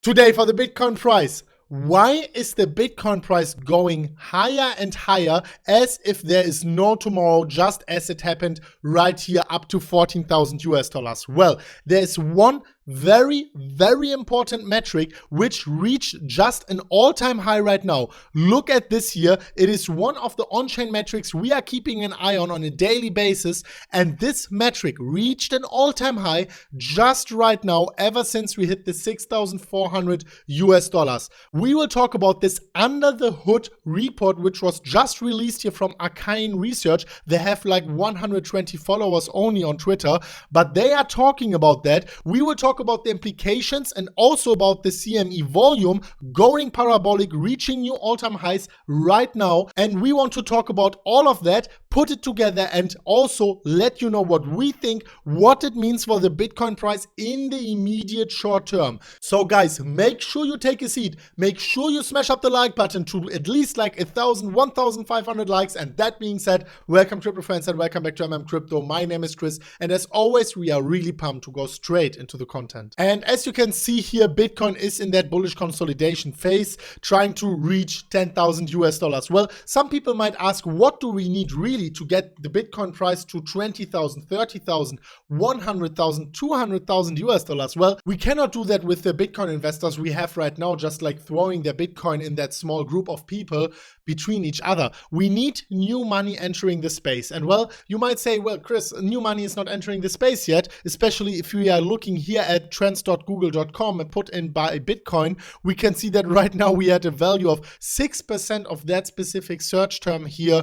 Today for the Bitcoin price. Why is the Bitcoin price going higher and higher as if there is no tomorrow, just as it happened right here up to 14,000 US dollars? Well, there is one very important metric which reached just an all-time high right now. Look at this here. It is one of the on-chain metrics we are keeping an eye on a daily basis, and this metric reached an all-time high just right now ever since we hit the 6,400 US dollars. We will talk about this under the hood report which was just released here from Arcane Research. They have like 120 followers only on Twitter, but they are talking about that. We will talk about the implications and also about the CME volume going parabolic, reaching new all-time highs right now. And we want to talk about all of that, put it together, and also let you know what we think, what it means for the Bitcoin price in the immediate short term. So guys, make sure you take a seat. Make sure you smash up the like button to at least like 1,000, 1,500 likes. And that being said, welcome crypto friends and welcome back to MMCrypto. My name is Chris, and as always, we are really pumped to go straight into the content. And as you can see here, Bitcoin is in that bullish consolidation phase, trying to reach 10,000 US dollars. Well, some people might ask, what do we need really to get the Bitcoin price to 20,000, 30,000, 100,000, 200,000 US dollars? Well, we cannot do that with the Bitcoin investors we have right now, just like throwing their Bitcoin in that small group of people between each other. We need new money entering the space. And well, you might say, well, Chris, new money is not entering the space yet, especially if we are looking here at trends.google.com and put in buy Bitcoin. We can see that right now we had a value of 6% of that specific search term here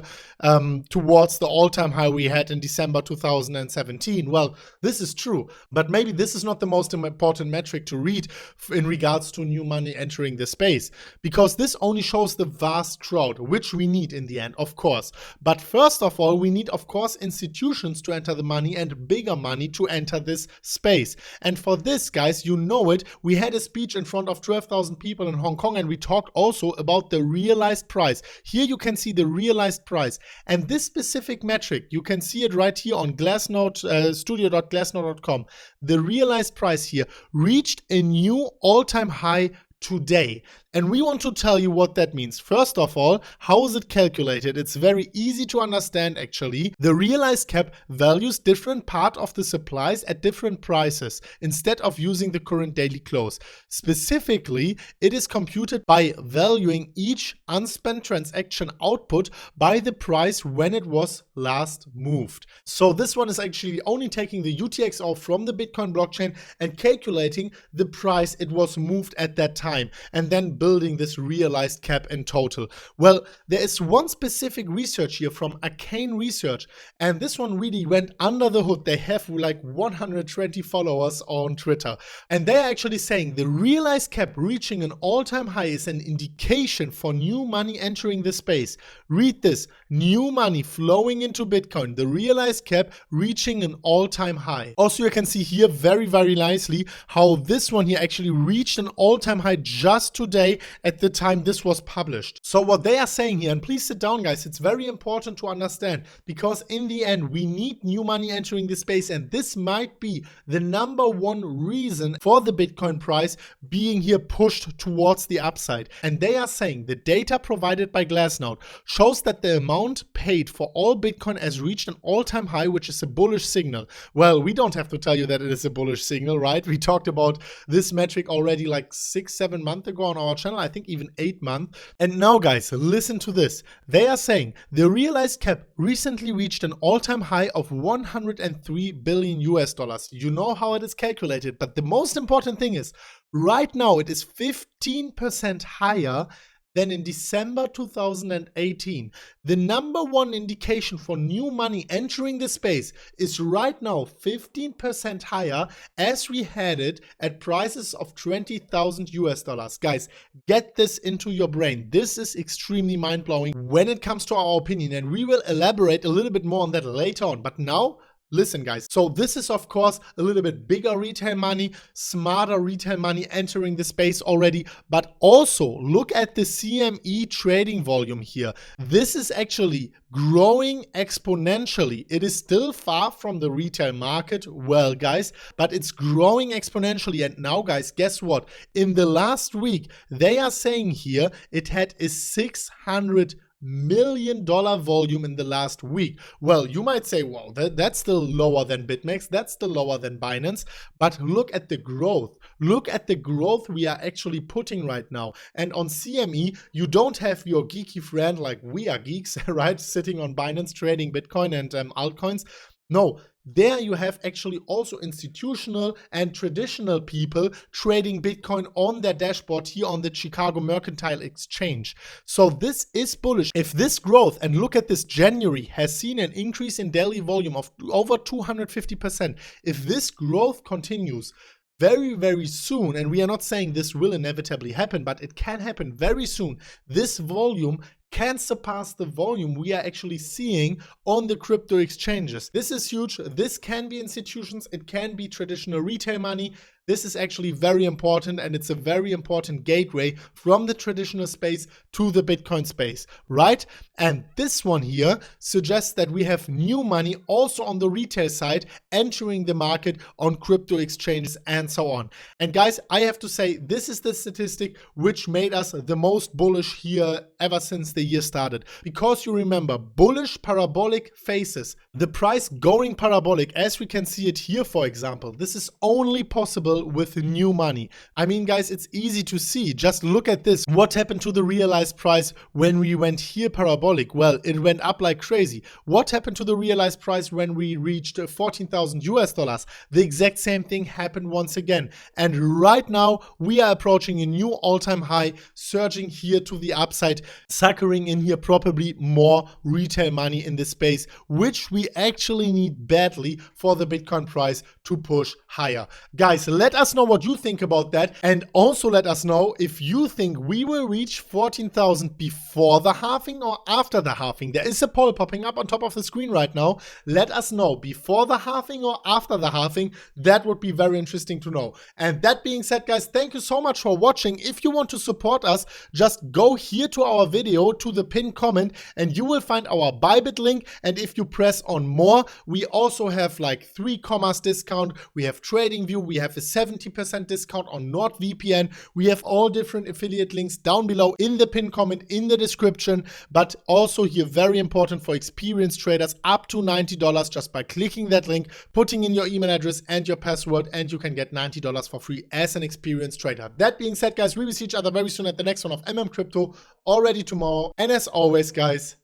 towards the all-time high we had in December 2017. Well, this is true, but maybe this is not the most important metric to read in regards to new money entering the space, because this only shows the vast crowd, which we need in the end, of course. But first of all, we need, of course, institutions to enter the money and bigger money to enter this space. And for this, guys, you know it, we had a speech in front of 12,000 people in Hong Kong, and we talked also about the realized price. Here you can see the realized price, and this specific metric, you can see it right here on Glassnode, studio.glassnode.com. The realized price here reached a new all-time high today. And we want to tell you what that means. First of all, how is it calculated? It's very easy to understand actually. The realized cap values different part of the supplies at different prices instead of using the current daily close. Specifically, it is computed by valuing each unspent transaction output by the price when it was last moved. So this one is actually only taking the UTXO from the Bitcoin blockchain and calculating the price it was moved at that time, and then building this realized cap in total. Well, there is one specific research here from Arcane Research, and this one really went under the hood. They have like 120 followers on Twitter, and they're actually saying the realized cap reaching an all-time high is an indication for new money entering the space. Read this: new money flowing into Bitcoin, the realized cap reaching an all-time high. Also, you can see here very nicely how this one here actually reached an all-time high just today at the time this was published. So what they are saying here, and please sit down guys, it's very important to understand, because in the end we need new money entering the space, and this might be the number one reason for the Bitcoin price being here pushed towards the upside. And they are saying the data provided by Glassnode shows that the amount paid for all Bitcoin has reached an all-time high, which is a bullish signal. Well, we don't have to tell you that it is a bullish signal, right? We talked about this metric already like 6-7 months ago on our channel, I think even 8 months. And now guys, listen to this. They are saying the realized cap recently reached an all-time high of 103 billion US dollars. You know how it is calculated, but the most important thing is right now it is 15% higher than in December 2018. The number one indication for new money entering the space is right now 15% higher as we had it at prices of 20,000 US dollars. Guys, get this into your brain. This is extremely mind-blowing when it comes to our opinion, and we will elaborate a little bit more on that later on. But now, Listen, guys, so this is, of course, a little bit bigger retail money, smarter retail money entering the space already, but also look at the CME trading volume here. This is actually growing exponentially. It is still far from the retail market, well, guys, but it's growing exponentially. And now, guys, guess what? In the last week, they are saying here it had a $600 million volume in the last week. Well, you might say, well, that's still lower than BitMEX, that's still lower than Binance, but look at the growth. Look at the growth we are actually putting right now. And on CME, you don't have your geeky friend like we are geeks, right, sitting on Binance trading Bitcoin and altcoins. No, there you have actually also institutional and traditional people trading Bitcoin on their dashboard here on the Chicago Mercantile Exchange. So this is bullish. If this growth, and look at this, January has seen an increase in daily volume of over 250%. If this growth continues, very, very soon, and we are not saying this will inevitably happen, but it can happen very soon, this volume can surpass the volume we are actually seeing on the crypto exchanges. This is huge. This can be institutions. It can be traditional retail money. This is actually very important, and it's a very important gateway from the traditional space to the Bitcoin space, right? And this one here suggests that we have new money also on the retail side entering the market on crypto exchanges and so on. And guys, I have to say, this is the statistic which made us the most bullish here ever since the year started. Because you remember, bullish parabolic phases, the price going parabolic, as we can see it here, for example, this is only possible with new money. I mean, guys, it's easy to see. Just look at this. What happened to the realized price when we went here parabolic? Well, it went up like crazy. What happened to the realized price when we reached 14,000 US dollars? The exact same thing happened once again. And right now we are approaching a new all-time high, surging here to the upside, suckering in here probably more retail money in this space, which we actually need badly for the Bitcoin price to push higher. Guys, let us know what you think about that, and also let us know if you think we will reach 14,000 before the halving or after the halving. There is a poll popping up on top of the screen right now. Let us know before the halving or after the halving. That would be very interesting to know. And that being said, guys, thank you so much for watching. If you want to support us, just go here to our video, to the pinned comment, and you will find our Bybit link. And if you press on more, we also have like 3 commas discount. We have TradingView. We have a 70% discount on NordVPN. We have all different affiliate links down below in the pinned comment, in the description. But also here, very important for experienced traders, up to $90 just by clicking that link, putting in your email address and your password, and you can get $90 for free as an experienced trader. That being said, guys, we will see each other very soon at the next one of MMCrypto, already tomorrow. And as always, guys,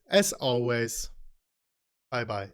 bye-bye.